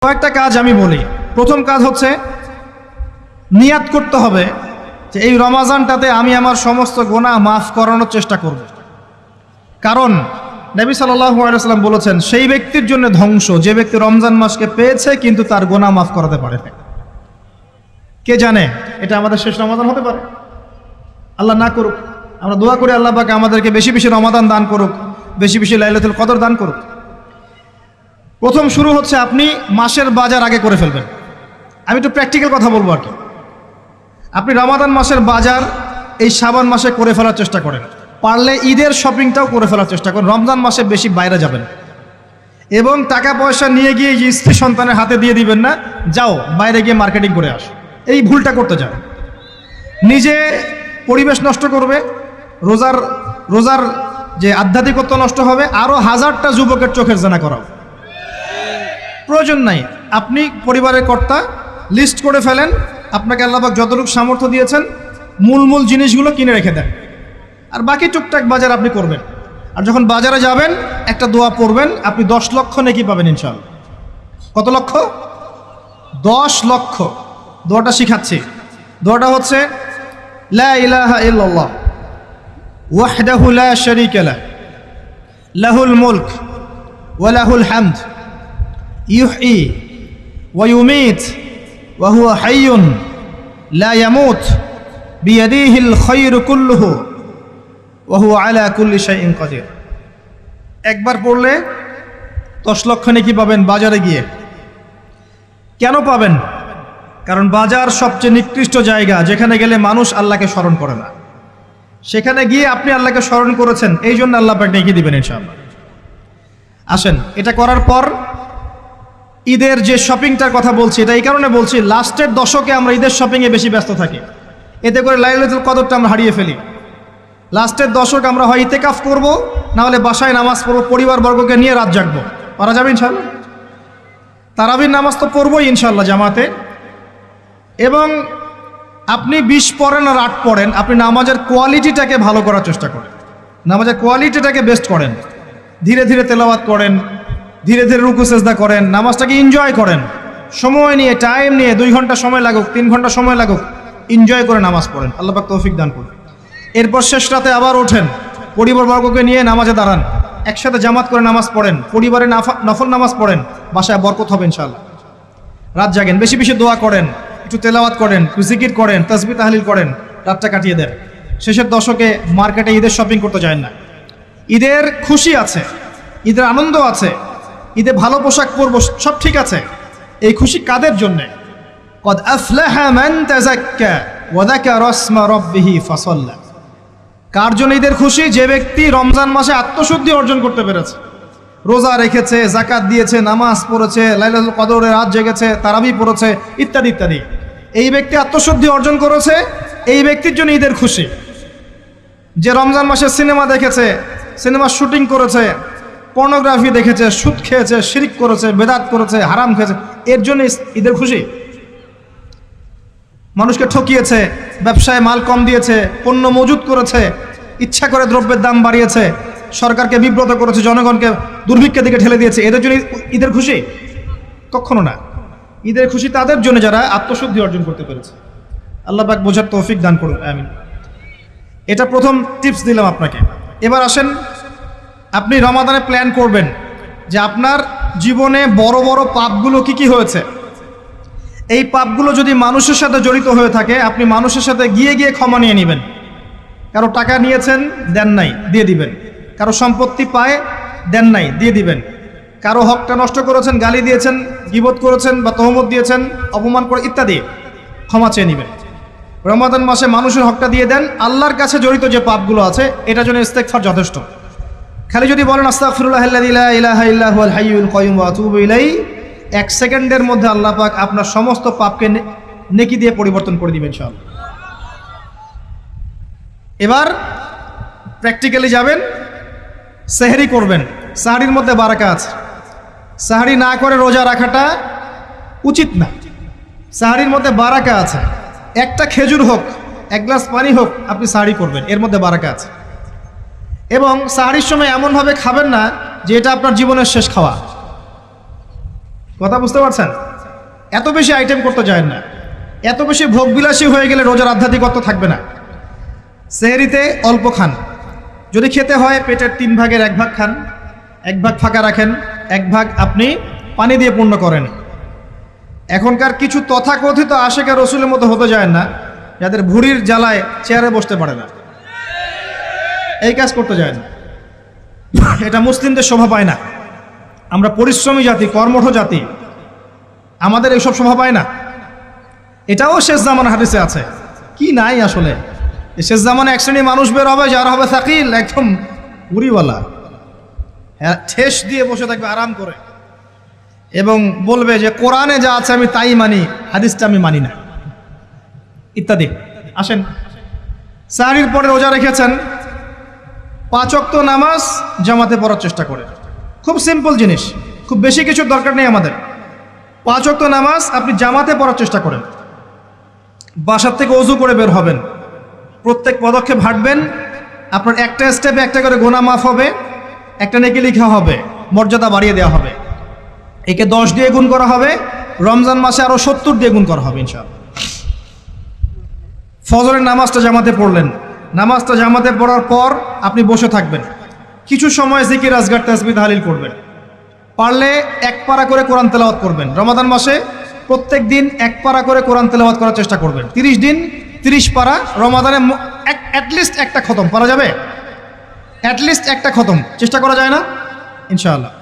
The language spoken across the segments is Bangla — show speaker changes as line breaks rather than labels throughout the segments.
কয়েকটা কাজ আমি বলি। প্রথম কাজ হচ্ছে নিয়াত করতে হবে যে এই রমাজানটাতে আমি আমার সমস্ত গুনাহ মাফ করানোর চেষ্টা করব। কারণ নবী সাল্লাল্লাহু আলাইহি ওয়াসাল্লাম বলেছেন, সেই ব্যক্তির জন্য ধ্বংস যে ব্যক্তি রমজান মাসকে পেয়েছে কিন্তু তার গুনাহ মাফ করাতে পারে না। কে জানে এটা আমাদের শেষ রমাজান হতে পারে, আল্লাহ না করুক। আমরা দোয়া করি আল্লাহ পাক আমাদেরকে বেশি বেশি রমাদান দান করুক, বেশি বেশি লাইলাতুল কদর দান করুক। প্রথম শুরু হচ্ছে আপনি মাসের বাজার আগে করে ফেলবেন। আমি একটু প্র্যাকটিক্যাল কথা বলবো আর কি। আপনি রমাদান মাসের বাজার এই শাবান মাসে করে ফেলার চেষ্টা করেন, পারলে ঈদের শপিংটাও করে ফেলার চেষ্টা করেন। রমজান মাসে বেশি বাইরে যাবেন এবং টাকা পয়সা নিয়ে গিয়ে যে স্ত্রী সন্তানের হাতে দিয়ে দিবেন না, যাও বাইরে গিয়ে মার্কেটিং করে আস, এই ভুলটা করতে যান। নিজে পরিবেশ নষ্ট করবে, রোজার যে আধ্যাত্মিকত্ব নষ্ট হবে, আরও হাজারটা যুবকের চোখের জানা করাও প্রয়োজন নাই। আপনি পরিবারের কর্তা, লিস্ট করে ফেলেন, আপনাকে আল্লাহ পাক যতটুকু সামর্থ্য দিয়েছেন মূল জিনিসগুলো কিনে রেখে দেন, আর বাকি টুকটাক বাজার আপনি করবেন। আর যখন বাজারে যাবেন একটা দোয়া পড়বেন, আপনি 10 লক্ষ নেকি পাবেন ইনশাআল্লাহ। কত লক্ষ? 10 লক্ষ। দোয়াটা শিখাচ্ছি। দোয়াটা হচ্ছে লা ইলাহা ইল্লাল্লাহ ওয়াহদাহু লা শারীকা লাহু লাহুল মুলক ওয়া লাহুল হামদ ইউহয়ী ওয়া ইউমীত ওয়া হুয়া হাইয়ুন লা ইয়ামুত বিয়াদিহিল খায়রু কুল্লুহু ওয়া হুয়া আলা কুল্লি শাইইন কাদির। একবার পড়লে 10 লক্ষ নেকি পাবেন বাজারে গিয়ে। কেন পাবেন? কারণ বাজার সবচেয়ে নিকৃষ্ট জায়গা, যেখানে গেলে মানুষ আল্লাহকে স্মরণ করে না। সেখানে গিয়ে আপনি আল্লাহকে স্মরণ করেছেন, এই জন্য আল্লাহ পাক নেকি দিবেন ইনশাআল্লাহ। আসেন, এটা করার পর ঈদের যে শপিংটার কথা বলছি, এটা এই কারণে বলছি, লাস্টের দশকে আমরা ঈদের শপিংয়ে বেশি ব্যস্ত থাকি, এতে করে লাইলাতুল কদরটা আমরা হারিয়ে ফেলি। লাস্টের দশক আমরা হয় ইতেকাফ করব, না হলে বাসায় নামাজ পড়বো, পরিবারবর্গকে নিয়ে রাত জাগবো। পারা যাবে ইনশাআল্লাহ? তারাবির নামাজ তো পড়বোই ইনশাআল্লাহ জামাতে। এবং আপনি 20 পড়েন আর 8 পড়েন, আপনি নামাজের কোয়ালিটিটাকে ভালো করার চেষ্টা করেন, নামাজের কোয়ালিটিটাকে বেস্ট করেন। ধীরে ধীরে তেলাওয়াত করেন, ধীরে ধীরে রুকু সেজদা করেন, নামাজটাকে এনজয় করেন। সময় নিয়ে, টাইম নিয়ে, 2 ঘন্টা সময় লাগুক, 3 ঘন্টা সময় লাগুক, এনজয় করে নামাজ পড়েন। আল্লাহ পাক তৌফিক দান করুন। এরপর শেষ রাতে আবার ওঠেন, পরিবারবর্গকে নিয়ে নামাজে দাঁড়ান, একসাথে জামাত করে নামাজ পড়েন, পরিবারে নফল নামাজ পড়েন, বাসায় বরকত হবে ইনশাআল্লাহ। রাত জাগেন, বেশি বেশি দোয়া করেন, একটু তেলাওয়াত করেন, একটু জিকির করেন, তাসবিহ তাহলিল করেন, রাতটা কাটিয়ে দেন। শেষের দশকে মার্কেটে ঈদের শপিং করতে যায় না। ঈদের খুশি আছে, ঈদের আনন্দ আছে, ঈদে ভালো পোশাক পরবো, সব ঠিক আছে। এই খুশি কাদের জন্যে? কদ আফলাহা মান তাযাক্কা ওয়া যাকারা ইসমা রাব্বিহি ফাসাল্লা। কার জন্য ঈদের খুশি? যে ব্যক্তি রমজান মাসে আত্মশুদ্ধি অর্জন করতে পেরেছে, রোজা রেখেছে, যাকাত দিয়েছে, নামাজ পড়েছে, লাইলাতুল কদরে রাত জেগেছে, তারাবি পড়েছে, ইত্যাদি ইত্যাদি। এই ব্যক্তি আত্মশুদ্ধি অর্জন করেছে, এই ব্যক্তির জন্য ঈদের খুশি। যে রমজান মাসে সিনেমা দেখেছে, সিনেমার শুটিং করেছে, পর্নোগ্রাফি দেখেছে, সুদ খেয়েছে, শিরক করেছে, বেদাত করেছে, হারাম খেয়েছে, এর জন্য ঈদের খুশি। মানুষকে ঠকিয়েছে, ব্যবসায় মাল কম দিয়েছে, পণ্য মজুত করেছে, ইচ্ছা করে দ্রব্যের দাম বাড়িয়েছে, সরকারকে বিব্রত করেছে, জনগণকে দুর্ভিক্ষের দিকে ঠেলে দিয়েছে, এদের জন্য ঈদের খুশি? কখনো না। ঈদের খুশি তাদের জন্য যারা আত্মশুদ্ধি অর্জন করতে পেরেছে। আল্লাহ পাক বোঝার তৌফিক দান করুন, আমিন। এটা প্রথম টিপস দিলাম আপনাকে। এবার আসেন, আপনি রমাদানে প্ল্যান করবেন যে আপনার জীবনে বড় বড় পাপগুলো কি হয়েছে। এই পাপগুলো যদি মানুষের সাথে জড়িত হয়ে থাকে, আপনি মানুষের সাথে গিয়ে গিয়ে ক্ষমা নিয়ে নেবেন। কারো টাকা নিয়েছেন, দেন নাই, দিয়ে দিবেন। কারো সম্পত্তি পায়, দেন নাই, দিয়ে দিবেন। কারো হকটা নষ্ট করেছেন, গালি দিয়েছেন, গীবত করেছেন বা তহমত দিয়েছেন, অপমান করে ইত্যাদি, ক্ষমা চেয়ে নেবেন। রমাদান মাসে মানুষের হকটা দিয়ে দেন। আল্লাহর কাছে জড়িত যে পাপগুলো আছে, এটার জন্য ইস্তেগফার যথেষ্ট। খালি যদি বলেন আস্তাগফিরুল্লাহাল্লাযী লা ইলাহা ইল্লা হুয়াল হাইয়ুল কাইয়্যুম ওয়া আতুবু ইলাইহি, 1 সেকেন্ডের মধ্যে আল্লাহ পাক আপনার সমস্ত পাপকে নেকি দিয়ে পরিবর্তন করে দিবেন ইনশাআল্লাহ। এবার প্র্যাকটিক্যালি যাবেন, সেহরি করবেন। সাহরির মধ্যে বারাকা আছে। সাহরি না করে রোজা রাখাটা উচিত না। সাহরির মধ্যে বারাকা আছে। একটা খেজুর হোক, 1 গ্লাস পানি হোক, আপনি সাহরি করবেন, এর মধ্যে বারাকা আছে। এবং সাহরির সময় এমনভাবে খাবেন না যে এটা আপনার জীবনের শেষ খাওয়া। কথা বুঝতে পারছেন? এত বেশি আইটেম করতে যায় না, এত বেশি ভোগবিলাসী হয়ে গেলে রোজার আধ্যাত্মিকত্ব থাকবে না। সেহরিতে অল্প খান, যদি খেতে হয় পেটের 3 ভাগের 1 ভাগ খান, 1 ভাগ ফাঁকা রাখেন, 1 ভাগ আপনি পানি দিয়ে পূর্ণ করেন। এখনকার কিছু তথাকথিত আশেখা রসুলের মতো হতে যায় না, যাদের ভুঁড়ির জ্বালায় চেয়ারে বসতে পারে না, এই কাজ করতে যায় না। এটা মুসলিমদের শোভা পায় না। আমরা পরিশ্রমী জাতি, কর্মঠ জাতি, আমাদের এইসব শোভা পায় না। এটাও শেষ জামানার হাদিসে আছে। কি নাই আসলে, শেষ জামানে এক শ্রেণী মানুষ বের হবে যারা হবে সাকিল, একদম উড়িওয়ালা, ঠেস দিয়ে বসে থাকবে আরাম করে, এবং বলবে যে কোরআনে যা আছে আমি তাই মানি, হাদিসটা আমি মানি না, ইত্যাদি। আসেন, সাহরির পরে রোজা রেখেছেন, 5 ওয়াক্ত নামাজ জামাতে পড়ার চেষ্টা করে। খুব সিম্পল জিনিস, খুব বেশি কিছুর দরকার নেই আমাদের। 5 ওয়াক্ত নামাজ আপনি জামাতে পড়ার চেষ্টা করেন। বাসার থেকে ওযু করে বের হবেন, প্রত্যেক পদক্ষেপ হাঁটবেন, আপনার একটা স্টেপে একটা করে গুনাহ মাফ হবে, একটা নেকি লেখা হবে, মর্যাদা বাড়িয়ে দেওয়া হবে। একে 10 দিয়ে গুণ করা হবে, রমজান মাসে আরো 70 দিয়ে গুণ করা হবে ইনশাআল্লাহ। ফজরের নামাজটা জামাতে পড়লেন, নামাজটা জামাতে পড়ার পর আপনি বসে থাকবেন, কিছু সময় জিকির আজগার তাসবিহ তাহলিল করবেন। পারলে 1 পারা করে কোরআন তেলাওয়াত করবেন। রমাদান মাসে প্রত্যেক দিন 1 পারা করে কোরআন তেলাওয়াত করার চেষ্টা করবেন। 30 দিন 30 পারা, রমাদানে অ্যাটলিস্ট একটা খতম পারা যাবে, অ্যাটলিস্ট একটা খতম চেষ্টা করা যায় না ইনশাআল্লাহ।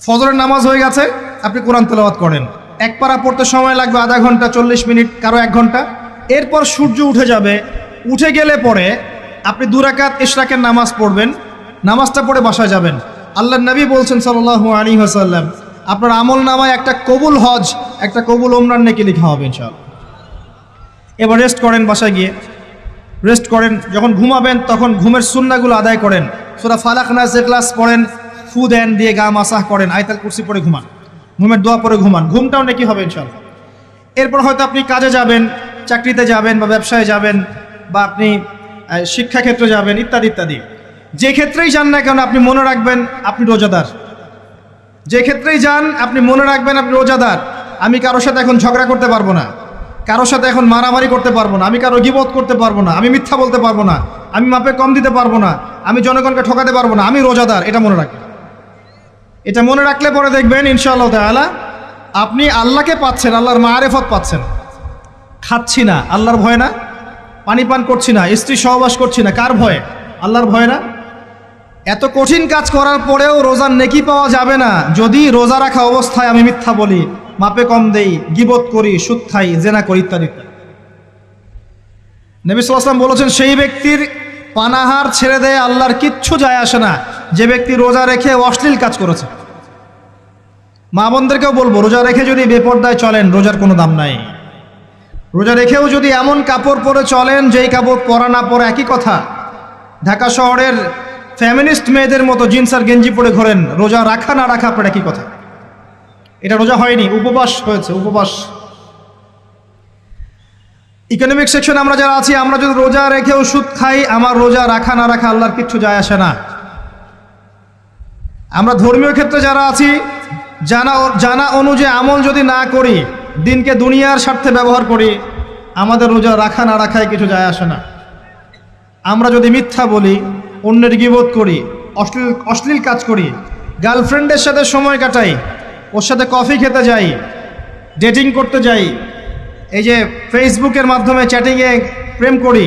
ফজরের নামাজ হয়ে গেছে, আপনি কোরআন তেলাওয়াত করেন। 1 পারা পড়তে সময় লাগবে আধা ঘন্টা, 40 মিনিট, কারো 1 ঘন্টা। এরপর সূর্য উঠে যাবে, উঠে গেলে পরে আপনি 2 রাকাত ইশরাকের নামাজ পড়বেন, নামাজটা পড়ে বাসায় যাবেন। আল্লাহর নবী বলছেন সাল্লাল্লাহু আলাইহি ওয়াসাল্লাম, আপনার আমল নামায় একটা কবুল হজ, একটা কবুল ওমরার নেকি লেখা হবে ইনশাআল্লাহ। এবার রেস্ট করেন, বাসায় গিয়ে রেস্ট করেন। যখন ঘুমাবেন তখন ঘুমের সুন্নাহগুলো আদায় করেন। সূরা ফালাক নাস ইখলাস পড়েন, ফু দেন, দিয়ে গা মাসাহ করেন, আয়াতুল কুরসি পড়ে ঘুমান, ঘুমের দোয়া পড়ে ঘুমান, ঘুমটাও নেকি হবে ইনশাআল্লাহ। এরপর হয়তো আপনি কাজে যাবেন, চাকরিতে যাবেন, বা ব্যবসায় যাবেন, বা আপনি শিক্ষাক্ষেত্রে যাবেন, ইত্যাদি ইত্যাদি। যে ক্ষেত্রেই যান না কেন আপনি মনে রাখবেন আপনি রোজাদার। যে ক্ষেত্রেই যান আপনি মনে রাখবেন আপনি রোজাদার। আমি কারোর সাথে এখন ঝগড়া করতে পারবো না, কারোর সাথে এখন মারামারি করতে পারবো না, আমি কারো গীবত করতে পারবো না, আমি মিথ্যা বলতে পারবো না, আমি মাপে কম দিতে পারবো না, আমি জনগণকে ঠকাতে পারবো না, আমি রোজাদার। এটা মনে রাখবেন। এটা মনে রাখলে পরে দেখবেন ইনশাআল্লাহ তাআলা আপনি আল্লাহকে পাচ্ছেন, আল্লাহর মারিফত পাচ্ছেন। খাচ্ছি না আল্লাহর ভয় না, পানি পান করছি না, স্ত্রী সহবাস করছি না, কার ভয়ে? আল্লাহর ভয় না? এত কঠিন কাজ করার পরেও রোজার নেকি পাওয়া যাবে না যদি রোজা রাখা অবস্থায় আমি মিথ্যা বলি, মাপে কম দেই, গীবত করি, সুদ খাই, জেনা করি, ইত্যাদি ইত্যাদি। নবী সাল্লাল্লাহু আলাইহি ওয়াসাল্লাম বলেছেন সেই ব্যক্তির পানাহার ছেড়ে দেয় আল্লাহর কিচ্ছু যায় আসে না, যে ব্যক্তি রোজা রেখে অশ্লীল কাজ করেছে। মা বোনদেরকেও বলবো, রোজা রেখে যদি বেপরদায় চলেন রোজার কোনো দাম নাই। রোজা রেখেও যদি এমন কাপড় পরে চলেন যেই কাপড় পরা না পরা একই কথা, ঢাকা শহরের ফ্যামিনিস্ট মেয়েদের মতো জিন্স আর গেঞ্জি পরে ঘোরেন, রোজা রাখা না রাখা আপনার একই কথা। এটা রোজা হয়নি, উপবাস হয়েছে, উপবাস। ইকোনমিক সেকশন আমরা যারা আছি, আমরা যদি রোজা রেখেও সুদ খাই, আমার রোজা রাখা না রাখা আল্লাহর কিচ্ছু যায় আসে না। আমরা ধর্মীয় ক্ষেত্রে যারা আছি, জানা অনুযায়ী আমল যদি না করি, দিনকে দুনিয়ার স্বার্থে ব্যবহার করি, আমাদের রোজা রাখা না রাখায় কিছু যায় আসে না। আমরা যদি মিথ্যা বলি, অন্যের গীবত করি, অশ্লীল কাজ করি, গার্লফ্রেন্ডের সাথে সময় কাটাই, ওর সাথে কফি খেতে যাই, ডেটিং করতে যাই, এই যে ফেসবুকের মাধ্যমে চ্যাটিংয়ে প্রেম করি,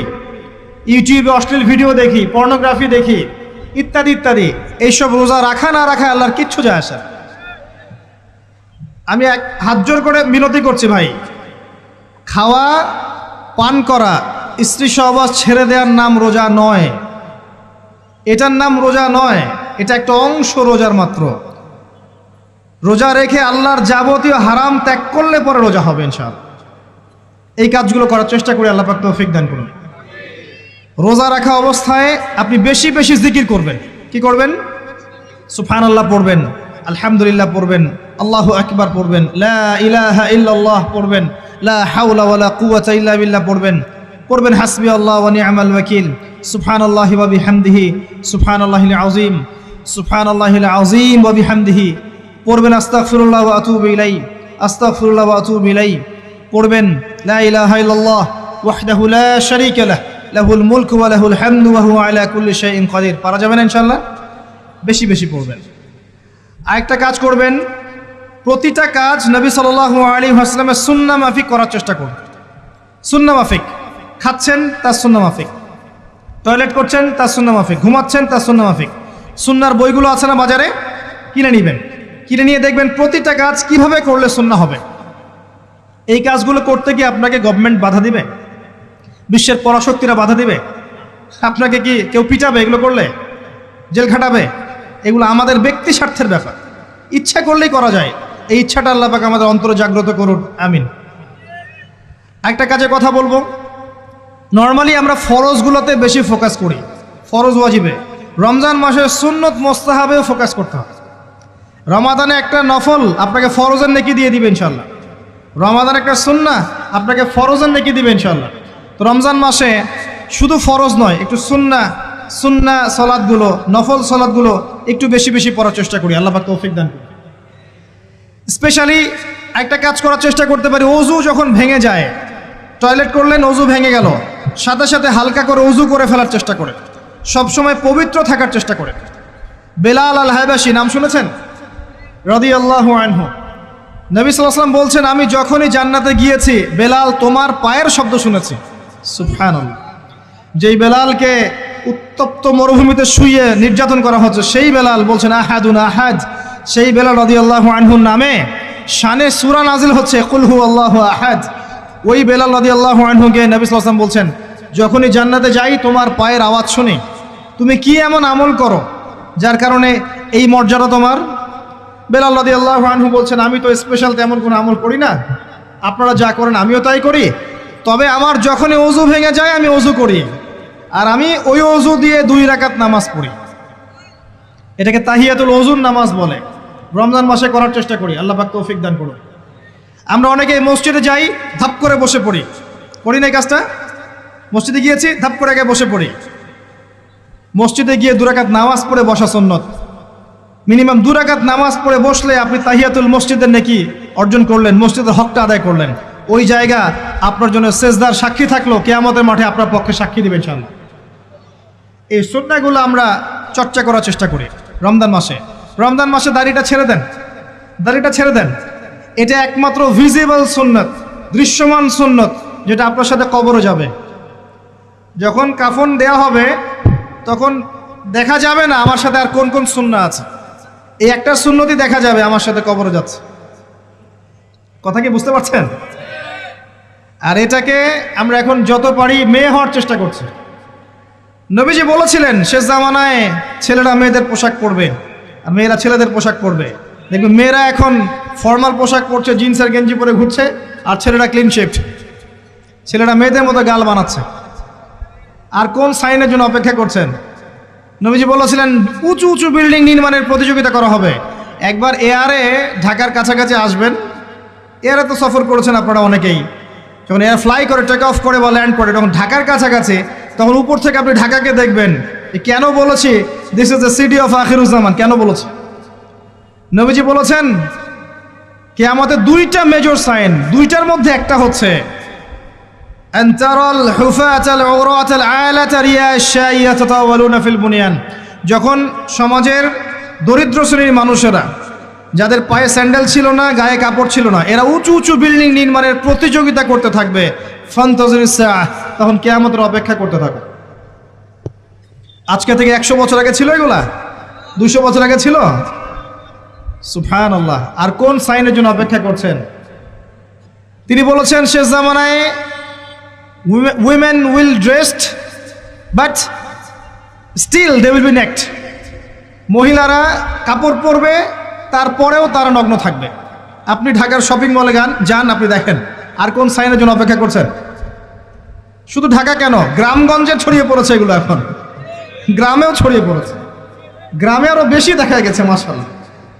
ইউটিউবে অশ্লীল ভিডিও দেখি, পর্নোগ্রাফি দেখি, ইত্যাদি ইত্যাদি, এইসব রোজা রাখা না রাখা আল্লাহর কিচ্ছু যায় আসে না। আমি হাত জোর করে মিনতি করছি ভাই, খাওয়া পান করা, স্ত্রী সহবাস ছেড়ে দেওয়ার নাম রোজা নয়, এটার নাম রোজা নয়, এটা একটা অংশ রোজার মাত্র। রোজা রেখে আল্লাহর যাবতীয় হারাম ত্যাগ করলে পরে রোজা হবে ইনশাআল্লাহ। এই কাজগুলো করার চেষ্টা করি, আল্লাহ পাক তৌফিক দান করুন। রোজা রাখা অবস্থায় আপনি বেশি বেশি জিকির করবেন। কি করবেন? সুবহানাল্লাহ পড়বেন, আলহামদুলিল্লাহ পড়বেন, আল্লাহু আকবার পড়বেন, লা ইলাহা ইল্লাল্লাহ পড়বেন, লা হাওলা ওয়ালা কুওয়াতা ইল্লা বিল্লাহ পড়বেন হাসবি আল্লাহ ওয়া নি'মাল ওয়াকিল, সুবহানাল্লাহি ওয়া বিহামদিহি, সুবহানাল্লাহিল আযীম, সুবহানাল্লাহিল আযীম ওয়া বিহামদিহি, পড়বেন আস্তাগফিরুল্লাহ ওয়া আতুবু ইলাইহি, আস্তাগফিরুল্লাহ ওয়া আতুবু ইলাইহি, পড়বেন লা ইলাহা ইল্লাল্লাহ ওয়াহদাহু লা শারীকা লাহ লাহুল মুলকু ওয়া লাহুল হামদু ওয়া হুয়া আলা কুল্লি শাইইন কাদির। পারা যাবে না ইনশাআল্লাহ? বেশি বেশি পড়বেন। আরেকটা কাজ করবেন, প্রতিটা কাজ নবী সাল্লাল্লাহু আলাইহি ওয়াসাল্লামের সুন্নাহ মাফিক করার চেষ্টা করুন। সুন্নাহ মাফিক, খাচ্ছেন তার সুন্নাহ মাফিক, টয়লেট করছেন তার সুন্নাহ মাফিক, ঘুমাচ্ছেন তার সুন্নাহ মাফিক। সুন্নাহর বইগুলো আছে না বাজারে, কিনে নেবেন, কিনে নিয়ে দেখবেন প্রতিটা কাজ কিভাবে করলে সুন্নাহ হবে। এই কাজগুলো করতে গিয়ে আপনাকে গভর্নমেন্ট বাধা দিবে, বিশ্বের পরাশক্তিরা বাধা দিবে, আপনাকে কি কেউ পিটাবে এগুলো করলে, জেল খাটাবে? এগুলো আমাদের ব্যক্তি স্বার্থের ব্যাপার, ইচ্ছা করলেই করা যায়। এই ইচ্ছাটা আল্লাহ পাক আমাদের অন্তরে জাগ্রত করুন, আমিন। একটা কাজে কথা বলবো, নর্মালি আমরা ফরজগুলোতে বেশি ফোকাস করি, ফরজ ওয়াজিবে। রমজান মাসে সুন্নত মোস্তাহাবেও ফোকাস করতে হবে। রমাদানে একটা নফল আপনাকে ফরজের নেকি দিয়ে দিবে ইনশাল্লাহ, রমাদান একটা সুন্নাহ আপনাকে ফরজের নেকি দিবে ইনশাল্লাহ। তো রমজান মাসে শুধু ফরজ নয়, একটু সুন্নাহ সলাৎগুলো, নফল সলাৎগুলো একটু বেশি বেশি পড়ার চেষ্টা করি, আল্লাহ পাক তৌফিক দান করুন। স্পেশালি একটা কাজ করার চেষ্টা করতে পারি, অজু যখন ভেঙে যায়, টয়লেট করলেন অজু ভেঙে গেল, সাথে সাথে হালকা করে অজু করে ফেলার চেষ্টা করে, সবসময় পবিত্র থাকার চেষ্টা করে। বেলাল আল হায়বাশী নাম শুনেছেন? রাদিয়াল্লাহু আনহু। নবী সাল্লাল্লাহু আলাইহি ওয়াসাল্লাম বলছেন, আমি যখনই জান্নাতে গিয়েছি বেলাল তোমার পায়ের শব্দ শুনেছি। সুবহানাল্লাহ। যেই বেলালকে উত্তপ্ত মরুভূমিতে শুইয়ে নির্যাতন করা হচ্ছে, সেই বেলাল বলছেন আহাদুন আহাদ। সেই বেলাল রাদিয়াল্লাহু আনহুর নামে শানে সূরা নাজিল হচ্ছে কুল হুয়াল্লাহু আহাদ। ওই বেলাল রাদিয়াল্লাহু আনহুকে নবী সাল্লাল্লাহু আলাইহি ওয়াসাল্লাম বলছেন, যখনই জান্নাতে যাই তোমার পায়ের আওয়াজ শুনি, তুমি কি এমন আমল করো যার কারণে এই মর্যাদা তোমার? বেলাল রাদিয়াল্লাহু আনহু বলছেন, আমি তো স্পেশাল তেমন কোনো আমল করি না, আপনারা যা করেন আমিও তাই করি, তবে আমার যখনই ওযু ভেঙে যায় আমি ওযু করি, আর আমি ওই ওযু দিয়ে 2 রাকাত নামাজ পড়ি। এটাকে তাহিয়াতুল ওযুর নামাজ বলে। রমজান মাসে করার চেষ্টা করি, আল্লাহ পাক তৌফিক দান করুন। আমরা অনেকে মসজিদে যাই, ধাপ করে বসে পড়ি, করি না এই কাজটা? মসজিদে গিয়েছি, ধাপ করে আগে বসে পড়ি। মসজিদে গিয়ে 2 রাকাত নামাজ পড়ে বসা সুন্নত। মিনিমাম 2 রাকাত নামাজ পড়ে বসলে আপনি তাহিয়াতুল মসজিদের নেকি অর্জন করলেন, মসজিদের হকটা আদায় করলেন। ওই জায়গা আপনার জন্য সেজদার সাক্ষী থাকলো, কিয়ামতের মাঠে আপনার পক্ষে সাক্ষী দিবেন ইনশাআল্লাহ। এই সুন্নাহগুলো আমরা চর্চা করার চেষ্টা করি রমজান মাসে। রমজান মাসে দাড়িটা ছেড়ে দেন, দাড়িটা ছেড়ে দেন। এটা একমাত্র ভিজিবল সুন্নত, দৃশ্যমান সুন্নত, যেটা আপনার সাথে কবরও যাবে। যখন কাফন দেয়া হবে তখন দেখা যাবে না আমার সাথে আর কোন কোন সুন্নাহ আছে, এই একটা সুন্নতই দেখা যাবে আমার সাথে কবরে যাচ্ছে। কথা কি বুঝতে পারছেন? আর এটাকে আমরা এখন যত পারি মেয়ে হওয়ার চেষ্টা করছি। নবীজি বলেছিলেন শেষ জামানায় ছেলেরা মেয়েদের পোশাক পরবে আর মেয়েরা ছেলেদের পোশাক পরবে। দেখবেন মেয়েরা এখন ফর্মাল পোশাক পরছে, জিন্স আর গেঞ্জি পরে ঘুরছে, আর ছেলেরা ক্লিন শেভড। ছেলেরা মেয়েদের মতো গাল বানাচ্ছে। আর কোন সাইনের জন্য অপেক্ষা করছেন? নবীজি বলেছিলেন উঁচু উঁচু বিল্ডিং নির্মাণের প্রতিযোগিতা করা হবে। একবার এয়ারে ঢাকার কাছাকাছি আসবেন, এয়ারে তো সফর করেছেন আপনারা অনেকেই, যখন এয়ার ফ্লাই করে, টেক অফ করে বা ল্যান্ড করে, তখন ঢাকার কাছাকাছি, তখন উপর থেকে আপনি ঢাকাকে দেখবেন। কেন বলেছি this is the city of Akhiruzzaman, কেন বলেছি? নবীজি বলেছেন কিয়ামতের 2টা মেজর সাইন, 2টার মধ্যে একটা হচ্ছে আনতারাল হুফাতাল উরাতাল আলাতা রিয়াশাইয়া ইয়াতাতাওয়ালুনা ফিল বুনিয়ান। যখন সমাজের দরিদ্র শ্রেণীর মানুষেরা, যাদের পায়ে স্যান্ডেল ছিল না, গায়ে কাপড় ছিল না, এরা উঁচু উঁচু বিল্ডিং নির্মাণের প্রতিযোগিতা করতে থাকবে, ফান্তাজিরিস সাআহ, তখন কিয়ামতের অপেক্ষা করতে থাকবে। আজকে থেকে 100 বছর আগে ছিল এগুলা? 200 বছর আগে ছিল? সুবহানাল্লাহ। আর কোন সাইনের জন্য অপেক্ষা করছেন? তিনি বলেছেন শেষ জামানায় women will dressed but still they will be naked। মহিলারা কাপড় পরবে, তারপরেও তারা নগ্ন থাকবে। আপনি ঢাকার শপিং মলে যান, আপনি দেখেন। আর কোন সাইনের জন্য অপেক্ষা করছেন? শুধু ঢাকা কেন, গ্রামগঞ্জে ছড়িয়ে পড়েছে এগুলো, এখন গ্রামেও ছড়িয়ে পড়েছে। গ্রামে আরো বেশি দেখা গেছে মাশাআল্লাহ।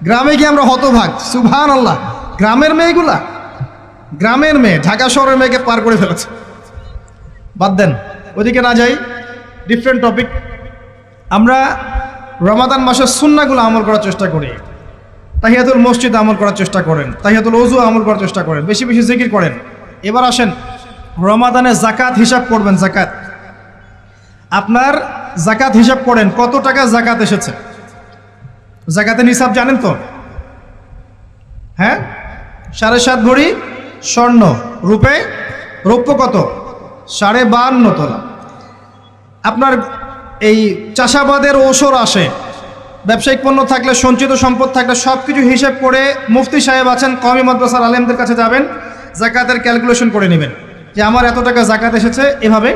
গ্রামে গিয়ে আমরা হতভাগ, সুবহানাল্লাহ। গ্রামের মেয়েগুলা, গ্রামের মেয়ে ঢাকা শহরের মেয়েকে পার করে ফেলেছে। বাদ দেন, ওইদিকে না যাই, ডিফারেন্ট টপিক। আমরা রমাদান মাসের সুন্নাহগুলো আমল করার চেষ্টা করি। তাহিয়াতুল মসজিদ আমল করার চেষ্টা করেন, তাহিয়াতুল ওযু আমল করার চেষ্টা করেন, বেশি বেশি জিকির করেন। এবার আসেন রমাদানে জাকাত হিসাব করবেন। জাকাত, আপনার জাকাত হিসাব করেন কত টাকা জাকাত এসেছে। জাকাতের হিসাব জানেন তো? হ্যাঁ, 7.5 ভরি স্বর্ণ, রৌপ্য কত? 52.5 তোলা। আপনার এই চাষাবাদের ওসর আসে, ব্যবসায়িক পণ্য থাকলে, সঞ্চিত সম্পদ থাকলে সব কিছু হিসেব করে মুফতি সাহেব আছেন, কওমি মাদ্রাসার আলেমদের কাছে যাবেন, জাকাতের ক্যালকুলেশন করে নেবেন যে আমার এত টাকা জাকাত এসেছে। এভাবে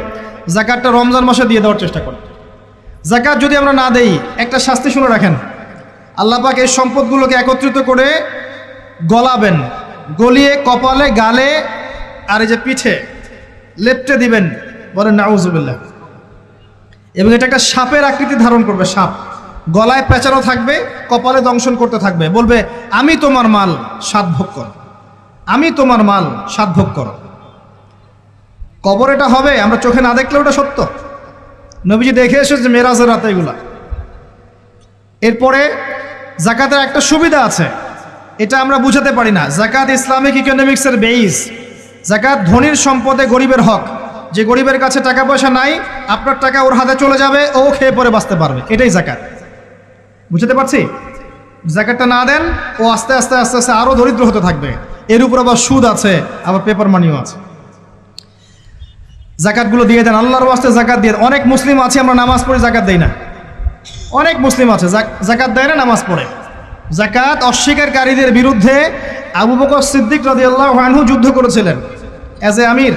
জাকাতটা রমজান মাসে দিয়ে দেওয়ার চেষ্টা করেন। জাকাত যদি আমরা না দেই, একটা শাস্তি শুনে রাখেন, আল্লাহ পাক এই সম্পদগুলোকে একত্রিত করে গলাবেন, গলিয়ে কপালে, গালে আর এই যে পিঠে লেপটে দিবেন, বলেন নাউজুবিল্লাহ। এবং এটা একটা সাপের আকৃতি ধারণ করবে, সাপ গলায় পেঁচানো থাকবে, কপালে দংশন করতে থাকবে, বলবে আমি তোমার মাল সাত ভোগ করো, আমি তোমার মাল সাত ভোগ করো। কবর এটা হবে, আমরা চোখে না দেখলে ওটা সত্য। নবীজি দেখে এসেছে মেরাজের রাতে এগুলা। এরপরে জাকাতের একটা সুবিধা আছে, এটা আমরা বুঝাতে পারি না। জাকাত ইসলামিক ইকোনমিক্সের বেইস। জাকাত ধনীর সম্পদে গরিবের হক। যে গরিবের কাছে টাকা পয়সা নাই, আপনার টাকা ওর হাতে চলে যাবে, ও খেয়ে পরে বাঁচতে পারবে, এটাই জাকাত। বুঝতে পারছি? জাকাতটা না দেন, ও আস্তে আস্তে আস্তে আস্তে আরও দরিদ্র হতে থাকবে। এর উপর আবার সুদ আছে, আবার পেপার মানিও আছে। জাকাতগুলো দিয়ে দেন, আল্লাহর ওয়াস্তে জাকাত দিয়ে। অনেক মুসলিম আছে আমরা নামাজ পড়ে জাকাত দেই না। অনেক মুসলিম আছে জাকাত দেয় না, নামাজ পড়ে। জাকাত অস্বীকারীদের বিরুদ্ধে আবু বকর সিদ্দিক রাদিয়াল্লাহু আনহু যুদ্ধ করেছিলেন। অ্যাজ এ আমির,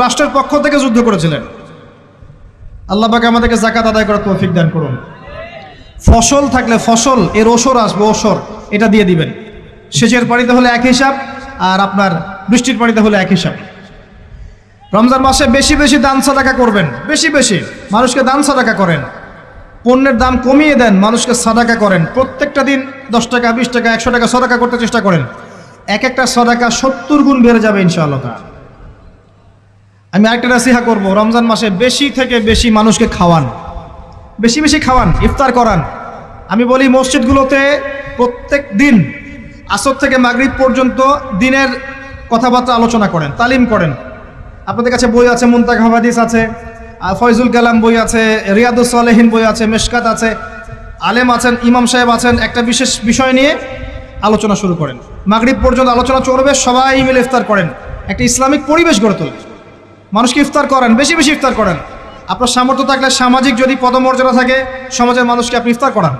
রাষ্ট্রের পক্ষ থেকে যুদ্ধ করেছিলেন। আল্লাহ পাক আমাদেরকে জাকাত আদায় করার তৌফিক দান করুন। ফসল থাকলে ফসল, এর ওসর আসবে, ওসর এটা দিয়ে দিবেন। সেচের পানিতে হলে এক হিসাব, আর আপনার বৃষ্টির পানিতে হলে এক হিসাব। রমজান মাসে বেশি বেশি দান সাদাকা করবেন, বেশি বেশি মানুষকে দান সাদাকা করেন। পণ্যের দাম কমিয়ে দেন, মানুষকে সাদাকা করেন। প্রত্যেকটা দিন 10 টাকা, 20 টাকা, 100 টাকা সাদাকা করতে চেষ্টা করেন। এক একটা সাদাকা 70 গুণ বেড়ে যাবে ইনশাআল্লাহ। আমি আরেকটা নসিহা করব, রমজান মাসে বেশি থেকে বেশি মানুষকে খাওয়ান, বেশি বেশি খাওয়ান, ইফতার করান। আমি বলি মসজিদগুলোতে প্রত্যেক দিন আসর থেকে মাগরিব পর্যন্ত দিনের কথাবার্তা আলোচনা করেন, তালিম করেন। আপনাদের কাছে বই আছে, মুনতাকা হাদিস আছে, ফয়জুল কালাম বই আছে, রিয়াদুস সালেহিন বই আছে, মেশকাত আছে, আলেম আছেন, ইমাম সাহেব আছেন। একটা বিশেষ বিষয় নিয়ে আলোচনা শুরু করেন, মাগরিব পর্যন্ত আলোচনা চলবে, সবাই মিলে ইফতার করেন। একটা ইসলামিক পরিবেশ গড়ে তোলেন, মানুষকে ইফতার করেন, বেশি বেশি ইফতার করেন। আপনার সামর্থ্য থাকলে, সামাজিক যদি পদমর্যাদা থাকে, সমাজের মানুষকে আপনি ইফতার করান,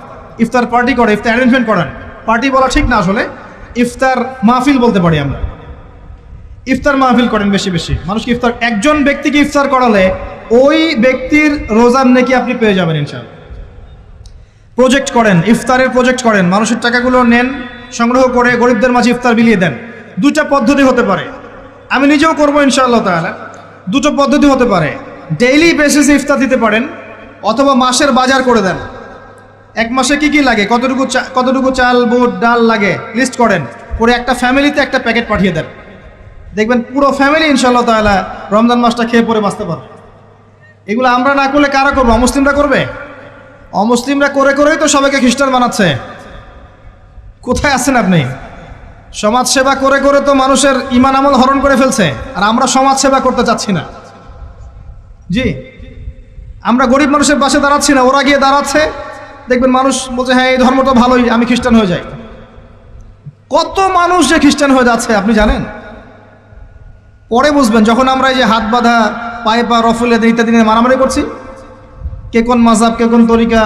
ইফতার পার্টি করে, ইফতার অ্যারেঞ্জমেন্ট করেন। পার্টি বলা ঠিক না, আসলে ইফতার মাহফিল বলতে পারি আমরা। ইফতার মাহফিল করেন বেশি বেশি, মানুষকে ইফতার। একজন ব্যক্তিকে ইফতার করালে ওই ব্যক্তির রোজার নেকি আপনি পেয়ে যাবেন ইনশাআল্লাহ। প্রজেক্ট করেন, ইফতারের প্রজেক্ট করেন, মানুষের টাকাগুলো নেন, সংগ্রহ করে গরিবদের মাঝে ইফতার বিলিয়ে দেন। দুইটা পদ্ধতি হতে পারে, আমি নিজেও করবো ইনশাআল্লাহ তাআলা। দুটো পদ্ধতি হতে পারে, ডেইলি বেসিসে ইফতার দিতে পারেন, অথবা মাসের বাজার করে দেন। এক মাসে কি কি লাগে, কতটুকু চাল, বুট, ডাল লাগে লিস্ট করেন, করে একটা ফ্যামিলিতে একটা প্যাকেট পাঠিয়ে দেন। দেখবেন পুরো ফ্যামিলি ইনশাআল্লাহ তাআলা রমজান মাসটা খেয়ে পরে বাঁচতে পারবে। এগুলো আমরা না করলে কারা করবে? অমুসলিমরা করবে। অমুসলিমরা করে করেই তো সবাইকে খ্রিস্টান বানাচ্ছে। কোথায় আছেন আপনি? সমাজ সেবা করে করে তো মানুষের ঈমান আমল হরণ করে ফেলছে, আর আমরা সমাজ সেবা করতে চাচ্ছি না। জি, আমরা গরিব মানুষের পাশে দাঁড়াচ্ছি না, ওরা গিয়ে দাঁড়াচ্ছে। দেখবেন মানুষ বলছে হ্যাঁ এই ধর্মটা ভালোই, আমি খ্রিস্টান হয়ে যাই। কত মানুষ যে খ্রিস্টান হয়ে যাচ্ছে আপনি জানেন? পরে বুঝবেন, যখন আমরা এই যে হাত বাঁধা, পায়ে পা রফুলে ইত্যাদি নিয়ে মারামারি করছি, কে কোন মাযহাব, কে কোন তরিকা,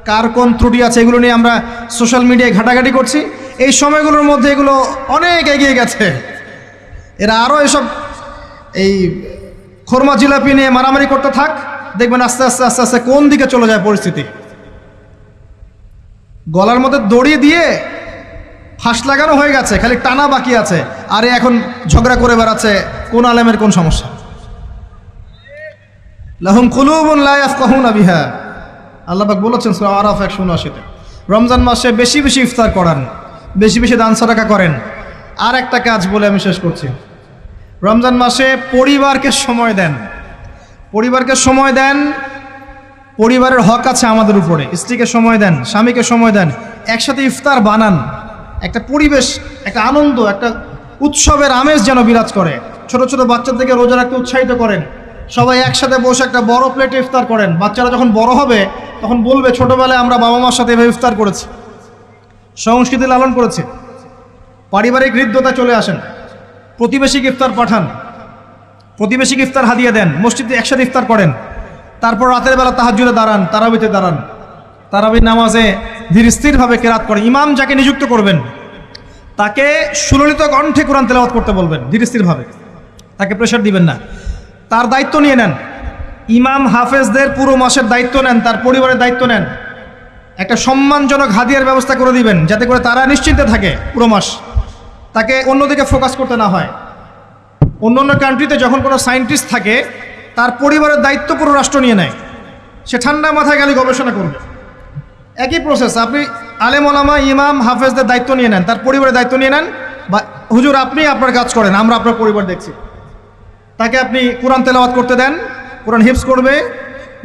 কার কোন ত্রুটি আছে, এগুলো নিয়ে আমরা সোশ্যাল মিডিয়ায় ঘাটাঘাটি করছি। এই সময়গুলোর মধ্যে এগুলো অনেক এগিয়ে গেছে। এরা আরও এসব এই খোরমা জিলাপি নিয়ে মারামারি করতে থাক, দেখবেন আস্তে আস্তে আস্তে আস্তে কোন দিকে চলে যায় পরিস্থিতি। গলার মধ্যে দড়ি দিয়ে ফাঁস লাগানো হয়ে গেছে, খালি টানা বাকি আছে। আরে এখন ঝগড়া করে বেড়াচ্ছে কোন আলেমের কোন সমস্যা। লাহুম কুলুবুন লা ইয়াফকাহুনা বিহা, আল্লাহ পাক বলেছেন সূরা আরাফ 179-তে। রমজান মাসে বেশি বেশি ইফতার করান, বেশি বেশি দান সাদাকা করেন। আর একটা কাজ বলে আমি শেষ করছি, রমজান মাসে পরিবারকে সময় দেন। পরিবারকে সময় দেন, পরিবারের হক আছে আমাদের উপরে। স্ত্রীকে সময় দেন, স্বামীকে সময় দেন, একসাথে ইফতার বানান, একটা পরিবেশ, একটা আনন্দ, একটা উৎসবের আমেজ যেন বিরাজ করে। ছোট ছোট বাচ্চাদেরকে রোজা রাখতে উৎসাহিত করেন, সবাই একসাথে বসে একটা বড় প্লেটে ইফতার করেন। বাচ্চারা যখন বড় হবে তখন বলবে ছোটবেলায় আমরা বাবা মার সাথে এভাবে ইফতার করেছি, সংস্কৃতি লালন করেছি। পারিবারিক হৃদ্যতায় চলে আসেন, প্রতিবেশীকে ইফতার পাঠান, প্রতিবেশীকে ইফতার হাদিয়ে দেন, মসজিদে একসাথে ইফতার করেন। তারপর রাতের বেলা তাহাজ্জুদে দাঁড়ান, তারাবিতে দাঁড়ান, তারাবি নামাজে ধীর স্থিরভাবে কেরাত করেন। ইমাম যাকে নিযুক্ত করবেন তাকে সুললিত কণ্ঠে কোরআন তেলাওয়াত করতে বলবেন ধীর স্থিরভাবে, তাকে প্রেশার দিবেন না। তার দায়িত্ব নিয়ে নেন। ইমাম হাফেজদের পুরো মাসের দায়িত্ব নেন, তার পরিবারের দায়িত্ব নেন। একটা সম্মানজনক হাদিয়ার ব্যবস্থা করে দিবেন যাতে করে তারা নিশ্চিন্তে থাকে পুরো মাস, তাকে অন্যদিকে ফোকাস করতে না হয়। অন্য অন্য কান্ট্রিতে যখন কোনো সায়েন্টিস্ট থাকে তার পরিবারের দায়িত্ব পুরো রাষ্ট্র নিয়ে নেয়, সে ঠান্ডা মাথায় গেলে গবেষণা করবে। একই প্রসেস, আপনি আলেম ওলামা ইমাম হাফেজদের দায়িত্ব নিয়ে নেন, তার পরিবারের দায়িত্ব নিয়ে নেন। বা হুজুর আপনি আপনার কাজ করেন, আমরা আপনার পরিবার দেখছি। তাকে আপনি কোরআন তেলাওয়াত করতে দেন, কোরআন হিফজ করবে,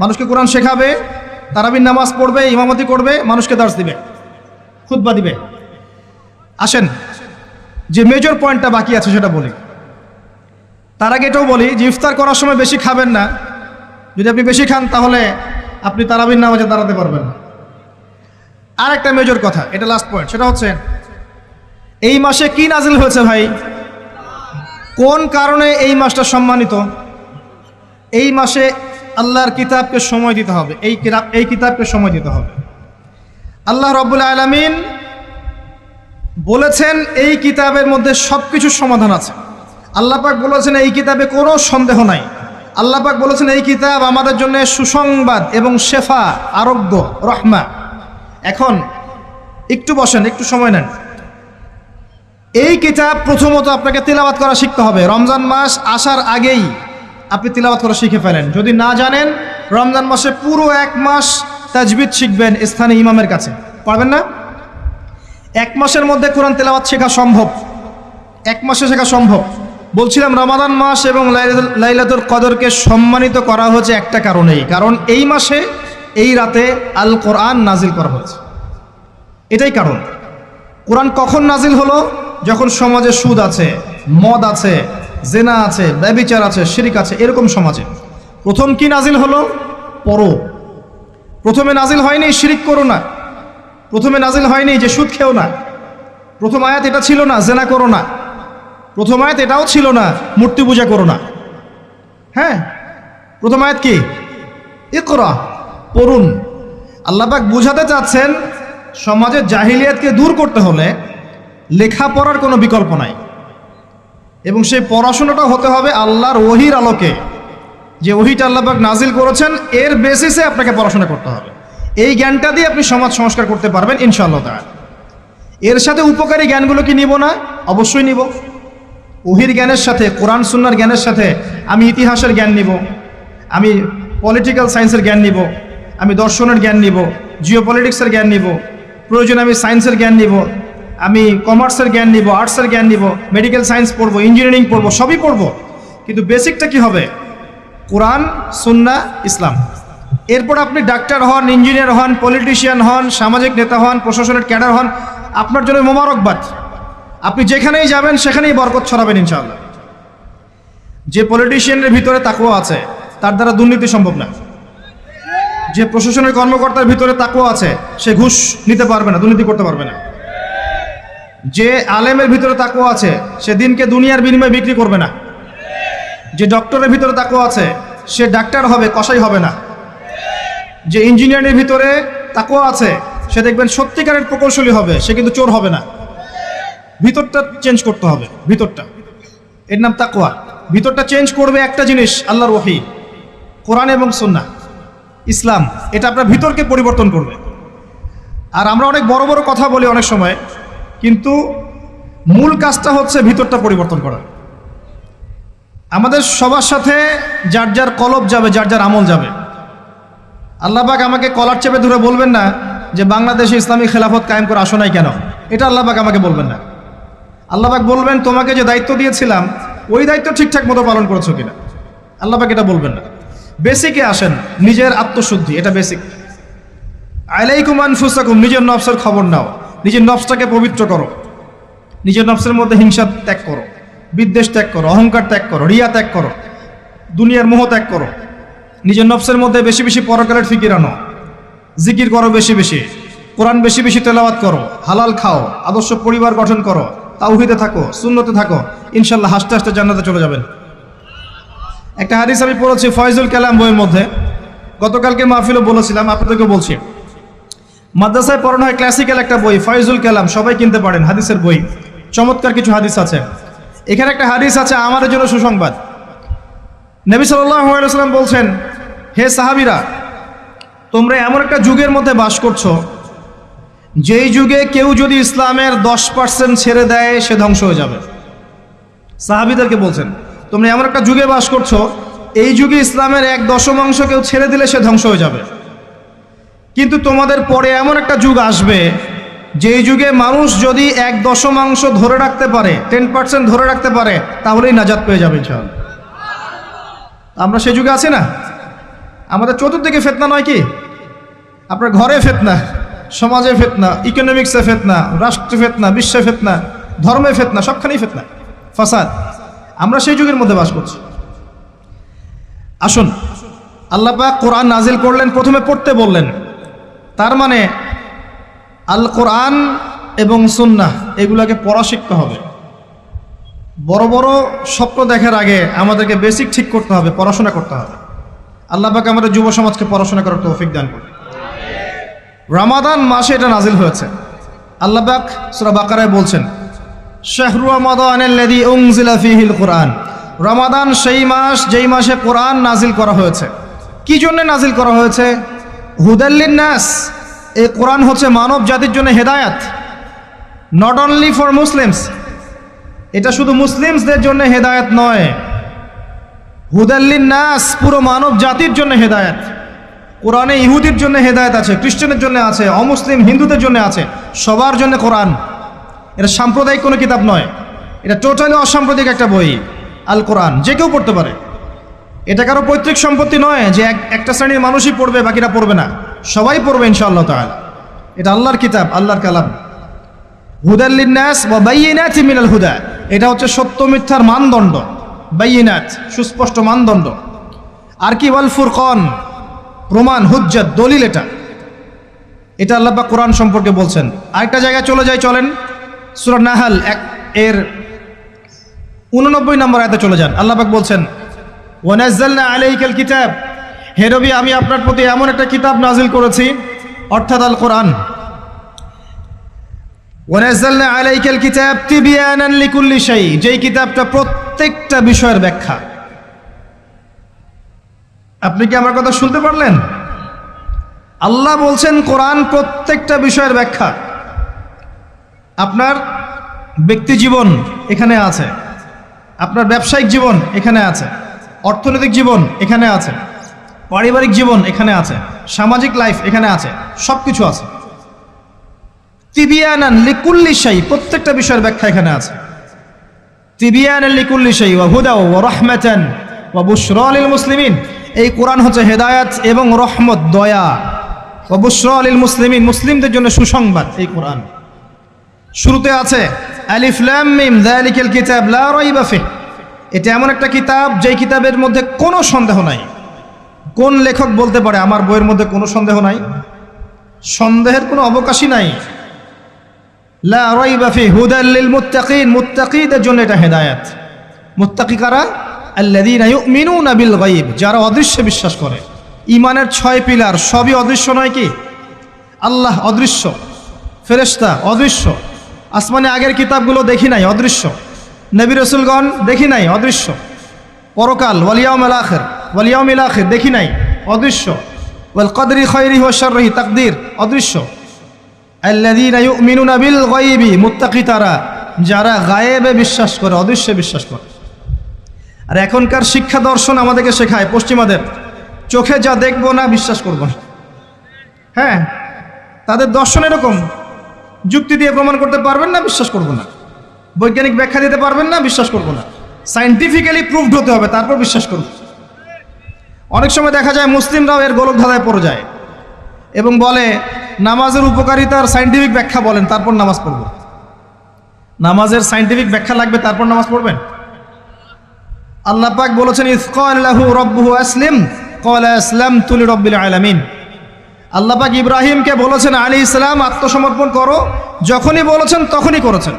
মানুষকে কোরআন শেখাবে, তারাবির নামাজ পড়বে, ইমামতি করবে, মানুষকে দার্স দিবে, খুতবা দিবে। আসেন যে মেজর পয়েন্টটা বাকি আছে সেটা বলি। তার আগে এটাও বলি যে ইফতার করার সময় বেশি খাবেন না। যদি আপনি বেশি খান তাহলে আপনি তারাবির নামাজে দাঁড়াতে পারবেন না। আর একটা মেজর কথা, এটা লাস্ট পয়েন্ট, সেটা হচ্ছে এই মাসে কি নাজিল হয়েছে ভাই? কোন কারণে এই মাসটা সম্মানিত? এই মাসে আল্লাহর কিতাবকে সময় দিতে হবে, এই কিতাবকে সময় দিতে হবে। আল্লাহ রাব্বুল আলামিন বলেছেন এই কিতাবের মধ্যে সব কিছুর সমাধান আছে। আল্লাহ পাক বলেছেন এই কিতাবে কোনো সন্দেহ নাই। আল্লাহ পাক বলেছেন এই কিতাব আমাদের জন্য সুসংবাদ এবং শেফা, আরোগ্য, রহমা। এখন একটু বসেন, একটু সময় নেন। এই কিতাব প্রথমত আপনাকে তিলাওয়াত করা শিখতে হবে। রমজান মাস আসার আগেই আপনি তিলাওয়াত করা শিখে ফেলেন। যদি না জানেন, রমজান মাসে পুরো এক মাস তাজবিদ শিখবেন স্থানীয় ইমামের কাছে। পারবেন না? এক মাসের মধ্যে কোরআন তেলাওয়াত শেখা সম্ভব, এক মাসে শেখা সম্ভব। বলছিলাম রমাদান মাস এবং লাইলাতুল কদরকে সম্মানিত করা হয়েছে একটা কারণেই, কারণ এই মাসে এই রাতে আল কোরআন নাজিল করা হয়েছে। এটাই কারণ। কোরআন কখন নাজিল হলো? যখন সমাজে সুদ আছে, মদ আছে, জেনা আছে, ব্যভিচার আছে, শিরিক আছে, এরকম সমাজে প্রথম কি নাজিল হলো? পড়ো। প্রথমে নাজিল হয়নি শিরিক করো না, প্রথমে নাজিল হয়নি যে সুদ খেও না, প্রথম আয়াত এটা ছিল না জেনা করো না, প্রথম আয়াত এটাও ছিল না মূর্তি পূজা করো না। হ্যাঁ, প্রথম আয়াত কি? ইকরা, পড়ুন। আল্লাহ পাক বুঝাতে চাচ্ছেন সমাজের জাহিলিয়াতকে দূর করতে হলে লেখাপড়ার কোনো বিকল্প নাই, এবং সেই পড়াশোনাটা হতে হবে আল্লাহর ওহির আলোকে। যে ওহিটা আল্লাহ পাক নাজিল করেছেন এর বেসিসে আপনাকে পড়াশোনা করতে হবে। এই জ্ঞানটা দিয়ে আপনি সমাজ সংস্কার করতে পারবেন ইনশাআল্লাহ তাআলা। এর সাথে উপকারী জ্ঞানগুলো কি নিব না? অবশ্যই নিব। ওহির জ্ঞানের সাথে, কোরআন সুন্নাহর জ্ঞানের সাথে আমি ইতিহাসের জ্ঞান নিব, আমি পলিটিক্যাল সায়েন্সের জ্ঞান নিব, আমি দর্শনের জ্ঞান নিব, জিওপলিটিক্সের জ্ঞান নিব, প্রয়োজনে আমি সায়েন্সের জ্ঞান নিব, আমি কমার্সের জ্ঞান নিব, আর্টসের জ্ঞান নিব, মেডিকেল সায়েন্স পড়বো, ইঞ্জিনিয়ারিং পড়বো, সবই পড়বো। কিন্তু বেসিকটা কি হবে? কোরআন, সুন্নাহ, ইসলাম। এরপর আপনি ডাক্তার হন, ইঞ্জিনিয়ার হন, পলিটিশিয়ান হন, সামাজিক নেতা হন, প্রশাসনের ক্যাডার হন, আপনার জন্য মোবারকবাদ। আপনি যেখানেই যাবেন সেখানেই বরকত ছড়াবেন ইনশাআল্লাহ। যে পলিটিশিয়ানের ভিতরে তাকওয়া আছে তার দ্বারা দুর্নীতি সম্ভব না। যে প্রশাসনের কর্মকর্তার ভিতরে তাকওয়া আছে সে ঘুষ নিতে পারবে না, দুর্নীতি করতে পারবে না। যে আলেমের ভিতরে তাকওয়া আছে সে দিনকে দুনিয়ার বিনিময়ে বিক্রি করবে না। যে ডক্টরের ভিতরে তাকওয়া আছে সে ডাক্তার হবে, কসাই হবে না। যে ইঞ্জিনিয়ারের ভিতরে তাকওয়া আছে সে দেখবেন সত্যিকারের প্রকৌশলী হবে, সে কিন্তু চোর হবে না। ভিতরটা চেঞ্জ করতে হবে, ভিতরটা, এর নাম তাকওয়া। ভিতরটা চেঞ্জ করবে একটা জিনিস, আল্লাহর ওহী, কোরআন এবং সুন্নাহ, ইসলাম। এটা আপনার ভিতরকে পরিবর্তন করবে। আর আমরা অনেক বড় বড় কথা বলি অনেক সময়, কিন্তু মূল কাজটা হচ্ছে ভিতরটা পরিবর্তন করা। আমাদের সবার সাথে যার যার কলব যাবে, যার যার আমল যাবে। আল্লাহ পাক আমাকে কলার চেপে ধরে বলবেন না যে বাংলাদেশে ইসলামী খেলাফত কায়েম করে আসো নাই কেন, এটা আল্লাহ পাক আমাকে বলবেন না। আল্লাহ পাক বলবেন তোমাকে যে দায়িত্ব দিয়েছিলাম ওই দায়িত্ব ঠিকঠাক মতো পালন করেছো কিনা। আল্লাহ পাক এটা বলবেন না। বেসিকে আসেন, নিজের আত্মশুদ্ধি, এটা বেসিক। আলাইকুম আনফুসাকুম, নিজের নফসের খবর নাও, নিজের নফসটাকে পবিত্র করো। নিজের নফসের মধ্যে হিংসা ত্যাগ করো, বিদ্বেষ ত্যাগ করো, অহংকার ত্যাগ করো, রিয়া ত্যাগ করো, দুনিয়ার মোহ ত্যাগ করো। নিজের নফসের মধ্যে বেশি বেশি পরকালের ফিকির আনো, জিকির করো বেশি বেশি, কোরআন বেশি বেশি তেলাওয়াত করো, হালাল খাও, আদর্শ পরিবার গঠন করো, তাওহীদে থাকো, সুন্নতে থাকো, ইনশাল্লাহ হাসতে হাসতে জান্নাতে চলে যাবেন। একটা হাদিস আমি পড়েছি ফয়জুল কালাম বইয়ের মধ্যে, গতকালকে মাহফিলও বলেছিলাম, আপনাদেরকে বলছি। মাদ্রাসায় পড়ানো হয় ক্লাসিক্যাল একটা বই ফয়জুল কালাম, সবাই কিনতে পারেন, হাদিসের বই, চমৎকার কিছু হাদিস আছে। এখানে একটা হাদিস আছে আমাদের জন্য সুসংবাদ। নবী সাল্লাল্লাহু আলাইহি ওয়াসাল্লাম বলছেন, হে সাহাবীরা, তোমরা এমন একটা যুগের মধ্যে বাস করছো যেই যুগে কেউ যদি ইসলামের 10% ছেড়ে দেয় সে ধ্বংস হয়ে যাবে। সাহাবীদেরকে বলছেন, তোমরা এমন একটা যুগে বাস করছো, এই যুগে ইসলামের 1/10 কেউ ছেড়ে দিলে সে ধ্বংস হয়ে যাবে। কিন্তু তোমাদের পরে এমন একটা যুগ আসবে যেই যুগে মানুষ যদি 1/10 ধরে রাখতে পারে, 10% ধরে রাখতে পারে, তাহলেই নাজাত পেয়ে যাবে ইনশাআল্লাহ। আমরা সেই যুগে আছি না? আমাদের চতুর্দিকে ফিতনা নয় কি? আপনার ঘরে ফিতনা, সমাজে ফিতনা, ইকোনমিক্সে ফিতনা, রাষ্ট্রে ফিতনা, বিশ্বে ফিতনা, ধর্মে ফিতনা, সবখানেই ফিতনা, ফাসাদ। আমরা সেই যুগের মধ্যে বাস করছি। আসুন, আল্লাহ পাক কোরআন নাজিল করলেন, প্রথমে পড়তে বললেন। তার মানে আল কোরআন এবং সুন্নাহ এগুলোকে পড়া শিখতে হবে। বড় বড় স্বপ্ন দেখার আগে আমাদেরকে বেসিক ঠিক করতে হবে, পড়াশোনা করতে হবে। আল্লাহ পাক আমাদের যুব সমাজকে পড়াশোনা করার তৌফিক দান করুন। রমাদান মাসে এটা নাজিল হয়েছে। আল্লাহ পাক সূরা বাকারায় বলছেন, শাহরু রমাদানাল্লাযী উনজিলা ফীহিল কুরআন। রমাদান সেই মাস যেই মাসে কোরআন নাজিল করা হয়েছে। কি জন্য নাজিল করা হয়েছে? হুদাল লিন্নাস। এই কোরআন হচ্ছে মানব জাতির জন্য হেদায়াত, নট অনলি ফর মুসলিমস। এটা শুধু মুসলিমসদের জন্য হেদায়াত নয়, হুদাল লিন্নাস, পুরো মানব জাতির জন্য হেদায়াত। কোরআনে ইহুদির জন্য হেদায়েত আছে, খ্রিস্টানের জন্য আছে, অমুসলিম হিন্দুদের জন্য আছে, সবার জন্য কোরআন। এটা সাম্প্রদায়িক কোনো কিতাব নয়, এটা টোটালি অসাম্প্রদায়িক একটা বই। আল কোরআন যে কেউ পড়তে পারে। এটা কারো পৈতৃক সম্পত্তি নয় যে একটা শ্রেণীর মানুষই পড়বে বাকিরা পড়বে না, সবাই পড়বে ইনশাআল্লাহ তাআলা। এটা আল্লাহর কিতাব, আল্লাহর কালাম। হুদাল লিন্নাস ওয়া বাইয়িনাতিন মিনাল হুদা, এটা হচ্ছে সত্য মিথ্যার মানদণ্ড। বাইয়িনাত, সুস্পষ্ট মানদণ্ড। আর কি? ওয়াল ফুরকান, প্রমাণ, হুজ্জাত, দলিল। এটা আল্লাহ পাক কোরআন সম্পর্কে বলছেন। আরেকটা জায়গায় চলে যাই, চলেন সূরা নাহল এর 89 নম্বর আয়াতে চলে যান। আল্লাহ পাক বলছেন, ওয়া নাযালনা আলাইকাল কিতাব, হে নবী আমি আপনার প্রতি এমন একটা কিতাব নাজিল করেছি, অর্থাৎ আল কোরআন। ওয়া নাযালনা আলাইকাল কিতাব তিবয়ানান লিকুল্লি শাই, যেই কিতাবটা প্রত্যেকটা বিষয়ের ব্যাখ্যা। আপনি কি আমার কথা শুনতে পারলেন? আল্লাহ বলছেন কোরআন প্রত্যেকটা বিষয়ের ব্যাখ্যা। আপনার ব্যক্তি জীবন এখানে আছে, আপনার ব্যবসায়িক জীবন এখানে আছে, অর্থনৈতিক জীবন এখানে আছে, পারিবারিক জীবন এখানে আছে, সামাজিক লাইফ এখানে আছে, সব কিছু আছে। তিবিয়ানান লিকুল্লি শাই, প্রত্যেকটা বিষয়ের ব্যাখ্যা এখানে আছে। তিবিয়ানান লিকুল্লি শাই ওয়া হুদা ওয়া রাহমাতান ওয়া বুশরা লিল মুসলিমিন। এই কোরআন হচ্ছে হেদায়াত এবং রহমত, দয়া। ওয়া বুশরা লিল মুসলিমিন, মুসলিমদের জন্য সুসংবাদ। এই কোরআন শুরুতে আছে আলিফ লাম মিম যালিকাল কিতাব লা রাইবা ফিহ। এটা এমন একটা কিতাব যেই কিতাবের মধ্যে কোনো সন্দেহ নাই। কোন লেখক বলতে পারে আমার বইয়ের মধ্যে কোনো সন্দেহ নাই? সন্দেহের কোনো অবকাশই নাই। লা রাইবা ফিহ হুদাল লিল মুত্তাকিন, মুত্তাকিদের জন্য এটা হেদায়াত। মুত্তাকি কারা? আল্লাযীনা ইউমিনুনা বিল গায়ব, যারা অদৃশ্যে বিশ্বাস করে। ঈমানের 6 পিলার সবই অদৃশ্য নয় কি? আল্লাহ অদৃশ্য, ফেরেশতা অদৃশ্য, আসমানে আগের কিতাবগুলো দেখি নাই, অদৃশ্য। নবী রাসূলগণ দেখি নাই, অদৃশ্য। পরকাল ওয়াল ইয়াউমিল আখির, ওয়াল ইয়াউমিল আখির দেখি নাই, অদৃশ্য। ওয়াল কদরি খায়রিহি ওয়া শাররিহি, তাকদীর অদৃশ্য। আল্লাযীনা ইউমিনুনা বিল গায়বি, মুত্তাকি তারা যারা গায়েবে বিশ্বাস করে, অদৃশ্যে বিশ্বাস করে। আর এখনকার শিক্ষা দর্শন আমাদেরকে শেখায় পশ্চিমাদের, চোখে যা দেখবো না বিশ্বাস করবো না। হ্যাঁ, তাদের দর্শন এরকম, যুক্তি দিয়ে প্রমাণ করতে পারবেন না, বিশ্বাস করবো না। বৈজ্ঞানিক ব্যাখ্যা দিতে পারবেন না, বিশ্বাস করবো না। সায়েন্টিফিক্যালি প্রুভড হতে হবে, তারপর বিশ্বাস করব। অনেক সময় দেখা যায় মুসলিমরাও এর গোলক ধাঁধায় পড়ে যায় এবং বলে নামাজের উপকারিতার সায়েন্টিফিক ব্যাখ্যা বলেন, তারপর নামাজ পড়ব। নামাজের সায়েন্টিফিক ব্যাখ্যা লাগবে, তারপর নামাজ পড়বেন? আল্লাহ পাক বলেছেন ইয ক্বালা লাহু রাব্বুহু আসলিম ক্বালা আসলামতু লিরাব্বিল আলামিন। আল্লাহ পাক ইব্রাহিমকে বলেছেন আলাইহিস সালাম আত্মসমর্পণ করো, যখনই বলেছেন তখনই করেছেন।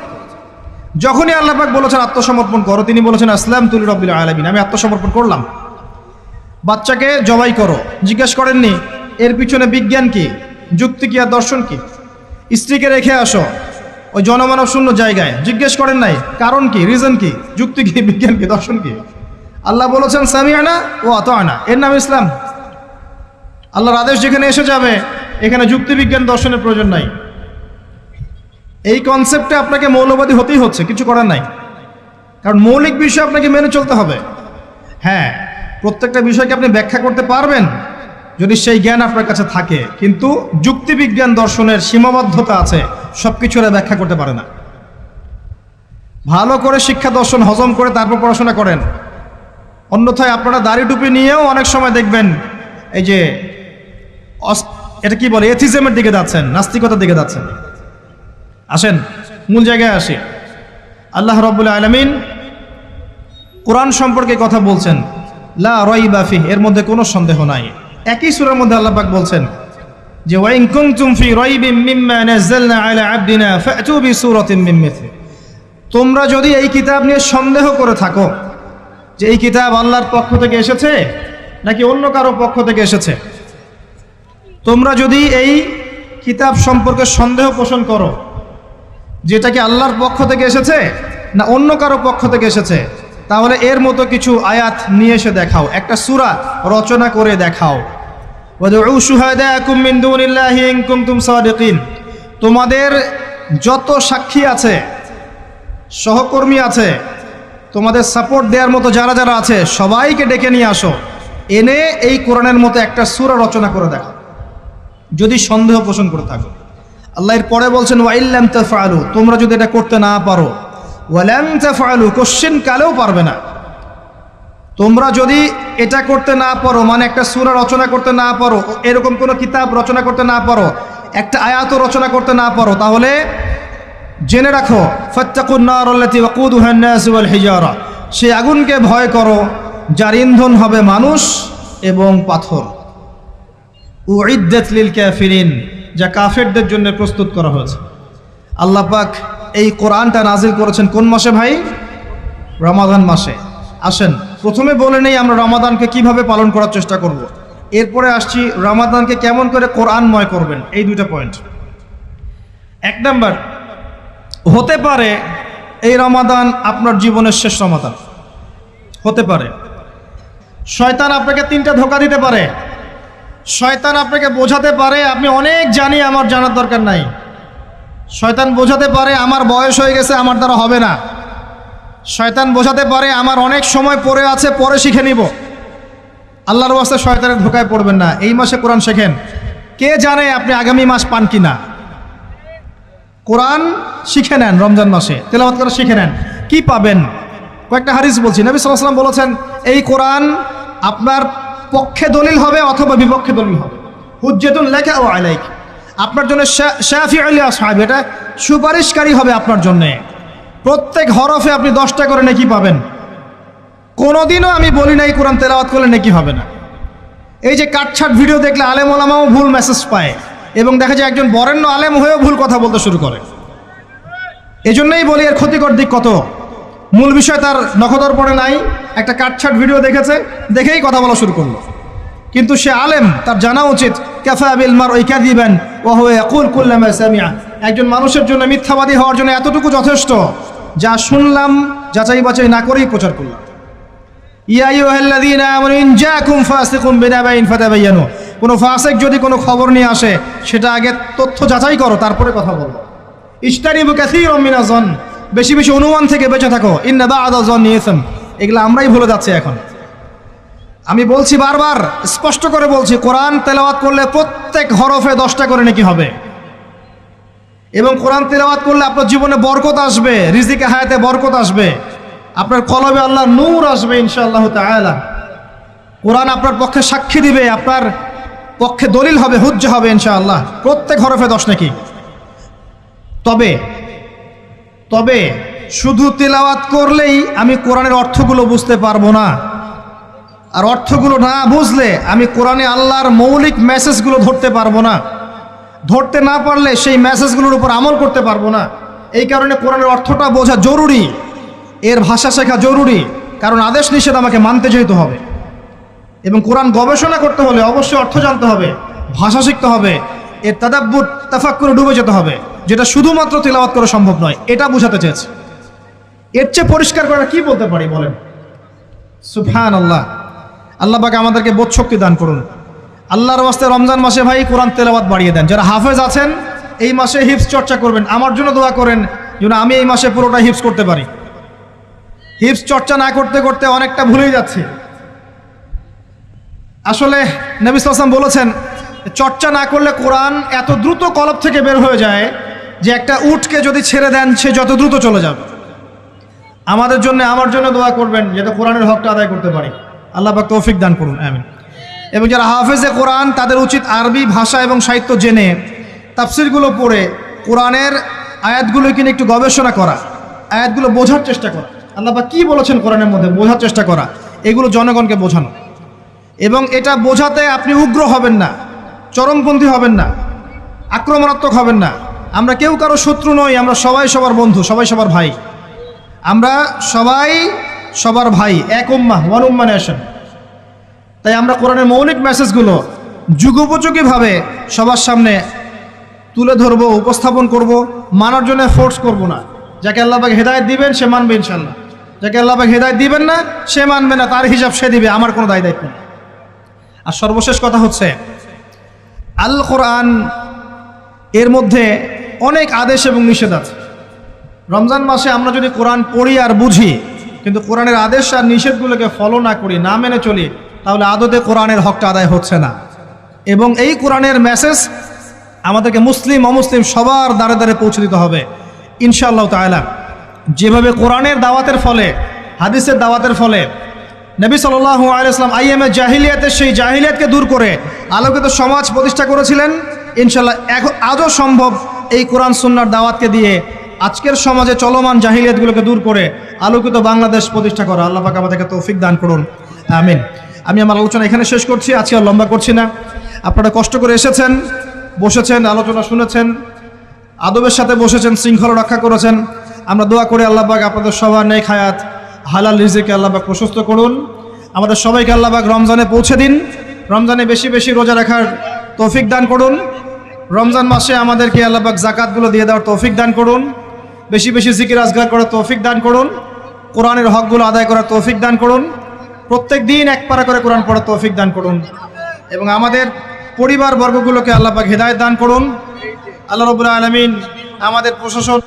যখনই আল্লাহ পাক বলেছেন আত্মসমর্পণ করো, তিনি বলেছেন আসলামতু লিরাব্বিল আলামিন, আমি আত্মসমর্পণ করলাম। বাচ্চাকে জবাই করো, জিজ্ঞেস করেননি এর পিছনে বিজ্ঞান কি, যুক্তি কি আর দর্শন কি? স্ত্রীকে রেখে আসো ওই জনমানব শূন্য জায়গায়, জিজ্ঞেস করেন নাই কারণ কি, রিজন কি, যুক্তি কি, বিজ্ঞান কি, দর্শন কি? আল্লাহ বলেছেন সামিআনা ওয়া আতা'না, এর নাম ইসলাম। আল্লাহর আদেশ যেখানে এসে যাবে এখানে যুক্তি বিজ্ঞান দর্শনের প্রয়োজন নাই। এই কনসেপ্টে আপনাকে মৌলবাদী হতেই হচ্ছে, কিছু করার নাই, কারণ মৌলিক বিষয় আপনাকে মেনে চলতে হবে। হ্যাঁ, প্রত্যেকটা বিষয়কে আপনি ব্যাখ্যা করতে পারবেন যদি সেই জ্ঞান আপনার কাছে থাকে, কিন্তু যুক্তি বিজ্ঞান দর্শনের সীমাবদ্ধতা আছে, সব কিছুরা ব্যাখ্যা করতে পারে না। ভালো করে শিক্ষা দর্শন হজম করে তারপর পড়াশোনা করেন, অন্যথায় আপনারা দাড়ি টুপি নিয়েও অনেক সময় দেখবেন এই যে এটা কি বলে এথিজমের দিকে যাচ্ছেন, নাস্তিকতার দিকে যাচ্ছেন। আসেন মূল জায়গায় আসি। আল্লাহ রাব্বুল আলামিন কোরআন সম্পর্কে কথা বলছেন, লা রাইবা ফিহি, এর মধ্যে কোনো সন্দেহ নাই। একই সূরার মধ্যে আল্লাহ পাক বলছেন যে ওয়া ইন কুনতুম ফি রাইবিন মিম্মা নাযালনা আলা আবদিনা ফাতু বিসূরাতিন মিন মিথলি, তোমরা যদি এই কিতাব নিয়ে সন্দেহ করে থাকো যে এই কিতাব আল্লাহর পক্ষ থেকে এসেছে নাকি অন্য কারো পক্ষ থেকে এসেছে, তোমরা যদি এই কিতাব সম্পর্কে সন্দেহ পোষণ করো যেটা কি আল্লাহর পক্ষ থেকে এসেছে না অন্য কারো পক্ষ থেকে এসেছে, তাহলে এর মতো কিছু আয়াত নিয়ে এসে দেখাও, একটা সূরা রচনা করে দেখাও। ওয়াদউ শুহাদাকুম মিন দুনিল্লাহি ইন কুনতুম সাদিকিন, তোমাদের যত সাক্ষী আছে, সহকর্মী আছে, তোমাদের সাপোর্ট দেওয়ার মতো যারা যারা আছে সবাইকে ডেকে নিয়ে আসো, এনে এই কোরআনের মতো একটা সূরা রচনা করে দেখাও যদি সন্দেহ পোষণ করে থাকো। আল্লাহ এর পরে বলছেন ওয়া ইল্লাম তাফআলু, তোমরা যদি এটা করতে না পারো, ওয়ালাম তাফআলু, কোশ্চেন কালেও পারবে না। তোমরা যদি এটা করতে না পারো, মানে একটা সূরা রচনা করতে না পারো, এরকম কোনো কিতাব রচনা করতে না পারো, একটা আয়াতও রচনা করতে না পারো, তাহলে জেনে রাখো ফাত্তাকুন নার আল্লাতী ওয়াকুদুহা আন-নাস ওয়াল হিজারা, সেই আগুনকে ভয় করো যার ইন্ধন হবে মানুষ এবং পাথর। উইদ্দাত লিল কাফিরিন, যা কাফেরদের জন্য প্রস্তুত করা হয়েছে। আল্লাহ পাক এই কোরআনটা নাজিল করেছেন কোন মাসে ভাই? রমাদান মাসে। আসেন প্রথমে বলে নেই আমরা রমাদানকে কিভাবে পালন করার চেষ্টা করব, এরপরে আসছি রমাদানকে কেমন করে কোরআনময় করবেন। এই দুইটা পয়েন্ট। এক নাম্বার, হতে পারে এই রমাদান আপনার জীবনের শেষ রমাদান হতে পারে। শয়তান আপনাকে তিনটা ধোঁকা দিতে পারে। শয়তান আপনাকে বোঝাতে পারে আপনি অনেক জানি, আমার জানার দরকার নাই। শয়তান বোঝাতে পারে আমার বয়স হয়ে গেছে, আমার দ্বারা হবে না। শয়তান বোঝাতে পারে আমার অনেক সময় পড়ে আছে, পরে শিখে নিব। আল্লাহর ওয়াস্তে শয়তানের ধোঁকায় পড়বেন না। এই মাসে কোরআন শেখেন, কে জানে আপনি আগামী মাস পান কিনা। কোরআন শিখে নেন, রমজান মাসে তেলাওয়াত করে শিখে নেন, কি পাবেন? কয়েকটা হাদিস বলছি। নবী সাল্লাল্লাহু আলাইহি ওয়াসাল্লাম বলেছেন এই কোরআন আপনার পক্ষে দলিল হবে অথবা বিপক্ষে দলিল হবে। হুজ্জাতুন লাকা ওয়া আলাইক, আপনার জন্য শাফিউল আসহাব, এটা সুপারিশকারী হবে আপনার জন্য। প্রত্যেক হরফে আপনি 10টা করে নেকি পাবেন। কোনোদিনও আমি বলি নাই কোরআন তেলাওয়াত করলে নেকি হবে না। এই যে কাটছাট ভিডিও দেখলে আলেম ওলামাও ভুল মেসেজ পায়, এবং দেখা যায় একজন বরেণ্য আলেম হয়েও ভুল কথা বলতে শুরু করে। এজন্যই বলি এর ক্ষতিকর দিক কত। মূল বিষয় তার নখদর পড়ে নাই, একটা কাটছাট ভিডিও দেখেছে, দেখেই কথা বলা শুরু করলো। কিন্তু সে আলেম, তার জানা উচিত কাফা বিল মারই কাযিবান ওয়া হুয়া ইয়াকুল কুল্লামা সামিআ, একজন মানুষের জন্য মিথ্যাবাদী হওয়ার জন্য এতটুকু যথেষ্ট, যা শুনলাম যাচাই বাছাই না করেই প্রচার করলাম। ইয়া আইয়ুহাল্লাযীনা আমানু ইন জাআকুম ফাসিকুম বিনাবাইন ফাতাবায়ানু, কোনো ফাসিক যদি কোনো খবর নিয়ে আসে সেটা আগে তথ্য যাচাই করো, তারপরে কথা বলো। ইজতানিবু কাসীরাম মিনাজ যন, বেশি বেশি অনুমান থেকে বেঁচে থাকো। ইন্না বা'দা যন্নি ইসম, এগুলো আমরাই ভুলে যাচ্ছি এখন। আমি বলছি বারবার, স্পষ্ট করে বলছি, কোরআন তেলাওয়াত করলে প্রত্যেক হরফে 10টা করে নেকি হবে। এবং কোরআন তেলাওয়াত করলে আপনার জীবনে বরকত আসবে, রিজিকে হায়াতে বরকত আসবে, আপনার কলবে আল্লাহর নূর আসবে ইনশাআল্লাহ তাআলা। কোরআন আপনার পক্ষে সাক্ষী দিবে, আপনার পক্ষে দলিল হবে, হুজ্জা হবে ইনশাআল্লাহ। প্রত্যেক হরফে 10 নেকি। তবে তবে শুধু তেলাওয়াত করলেই আমি কোরআনের অর্থগুলো বুঝতে পারবো না, আর অর্থগুলো না বুঝলে আমি কোরআনে আল্লাহর মৌলিক মেসেজগুলো ধরতে পারবো না, ধরতে না পারলে সেই মেসেজগুলোর উপর আমল করতে পারবো না। এই কারণে কোরআনের অর্থটা বোঝা জরুরি, এর ভাষা শেখা জরুরি, কারণ আদেশ নিষেধ আমাকে মানতে যেতে হবে। এবং কোরআন গবেষণা করতে হলে অবশ্যই অর্থ জানতে হবে, ভাষা শিখতে হবে, এর তাদাব্বুর তাফাক্কুরে ডুবে যেতে হবে, যেটা শুধুমাত্র তেলাওয়াত করা সম্ভব নয়। এটা বোঝাতে চেয়েছে। এর চেয়ে পরিষ্কার করে কি বলতে পারি বলেন? সুবহানাল্লাহ। আল্লাহ পাক আমাদেরকে বোধ শক্তি দান করুন। আল্লাহর ওয়াস্তে রমজান মাসে ভাই কোরআন তেলাওয়াত বাড়িয়ে দেন। যারা হাফেজ আছেন এই মাসে হিফজ চর্চা করবেন। আমার জন্য দোয়া করেন যেন আমি এই মাসে পুরোটা হিফজ করতে পারি। হিফজ চর্চা না করতে করতে অনেকটা ভুলেই যাচ্ছি। আসলে নবী সাল্লাল্লাহু আলাইহি ওয়াসাল্লাম বলেছেন, চর্চা না করলে কোরআন এত দ্রুত কলব থেকে বের হয়ে যায় যে একটা উটকে যদি ছেড়ে দেন সে যত দ্রুত চলে যাবে। আমাদের জন্য, আমার জন্য দোয়া করবেন যাতে কোরআনের হকটা আদায় করতে পারি। আল্লাহ পাক তৌফিক দান করুন, আমিন। এবং যারা হাফেজে কোরআন তাদের উচিত আরবি ভাষা এবং সাহিত্য জেনে তাফসিরগুলো পড়ে কোরআনের আয়াতগুলো কিনে একটু গবেষণা করা, আয়াতগুলো বোঝার চেষ্টা করা, আল্লাহ পাক কী বলেছেন কোরআনের মধ্যে বোঝার চেষ্টা করা, এগুলো জনগণকে বোঝানো। এবং এটা বোঝাতে আপনি উগ্র হবেন না, চরমপন্থী হবেন না, আক্রমণাত্মক হবেন না। আমরা কেউ কারো শত্রু নই, আমরা সবাই সবার বন্ধু, সবাই সবার ভাই। আমরা সবাই সবার ভাই, এক উম্মাহ, ওয়ান উম্মাহ নেশন। তাই আমরা কোরআনের মৌলিক মেসেজগুলো যুগোপযোগীভাবে সবার সামনে তুলে ধরবো, উপস্থাপন করব, মানার জন্য ফোর্স করব না। যাকে আল্লাহ পাক হেদায়েত দিবেন সে মানবে ইনশাল্লাহ, যাকে আল্লাহ পাক হেদায়েত দিবেন না সে মানবে না, তার হিসাব সে দিবে, আমার কোনো দায় দায়িত্ব নেই। আর সর্বশেষ কথা হচ্ছে, আল কোরআন এর মধ্যে অনেক আদেশ এবং নিষেধ আছে। রমজান মাসে আমরা যদি কোরআন পড়ি আর বুঝি কিন্তু কোরআনের আদেশ আর নিষেধগুলোকে ফলো না করি, না মেনে চলি, তাহলে আদতে কোরআনের হকটা আদায় হচ্ছে না। এবং এই কোরআনের মেসেজ আমাদেরকে মুসলিম অমুসলিম সবার দ্বারে দ্বারে পৌঁছে দিতে হবে ইনশাআল্লাহ তাআলা। যেভাবে কোরআনের দাওয়াতের ফলে, হাদিসের দাওয়াতের ফলে নবী সাল্লাল্লাহু আলাইহি ওয়াসাল্লাম আইয়ামে জাহিলিয়াতের সেই জাহিলিয়াতকে দূর করে আলোকিত সমাজ প্রতিষ্ঠা করেছিলেন, ইনশাআল্লাহ আজও সম্ভব এই কোরআন সুন্নাহর দাওয়াতকে দিয়ে আজকের সমাজে চলমান জাহিলিয়াতগুলোকে দূর করে আলোকিত বাংলাদেশ প্রতিষ্ঠা করা। আল্লাহ পাক আমাদেরকে তৌফিক দান করুন, আমিন। আমি আমার আলোচনা এখানে শেষ করছি, আজকে আর লম্বা করছি না। আপনারা কষ্ট করে এসেছেন, বসেছেন, আলোচনা শুনেছেন, আদবের সাথে বসেছেন, শৃঙ্খলা রক্ষা করেছেন। আমরা দোয়া করি আল্লাহ পাক আপনাদের সবার নেক হায়াত, হালাল রিজিকে আল্লাহ পাক প্রশস্ত করুন। আমাদের সবাইকে আল্লাহ পাক রমজানে পৌঁছে দিন, রমজানে বেশি বেশি রোজা রাখার তৌফিক দান করুন। রমজান মাসে আমাদেরকে আল্লাহ পাক যাকাতগুলো দিয়ে দেওয়ার তৌফিক দান করুন, বেশি বেশি জিকির আজগার করার তৌফিক দান করুন, কোরআনের হকগুলো আদায় করার তৌফিক দান করুন, প্রত্যেক দিন এক পারা করে কোরআন পড়ার তৌফিক দান করুন। এবং আমাদের পরিবার বর্গগুলোকে আল্লাহ পাক হেদায়েত দান করুন। আল্লাহ রাব্বুল আলামিন আমাদের প্রশাসন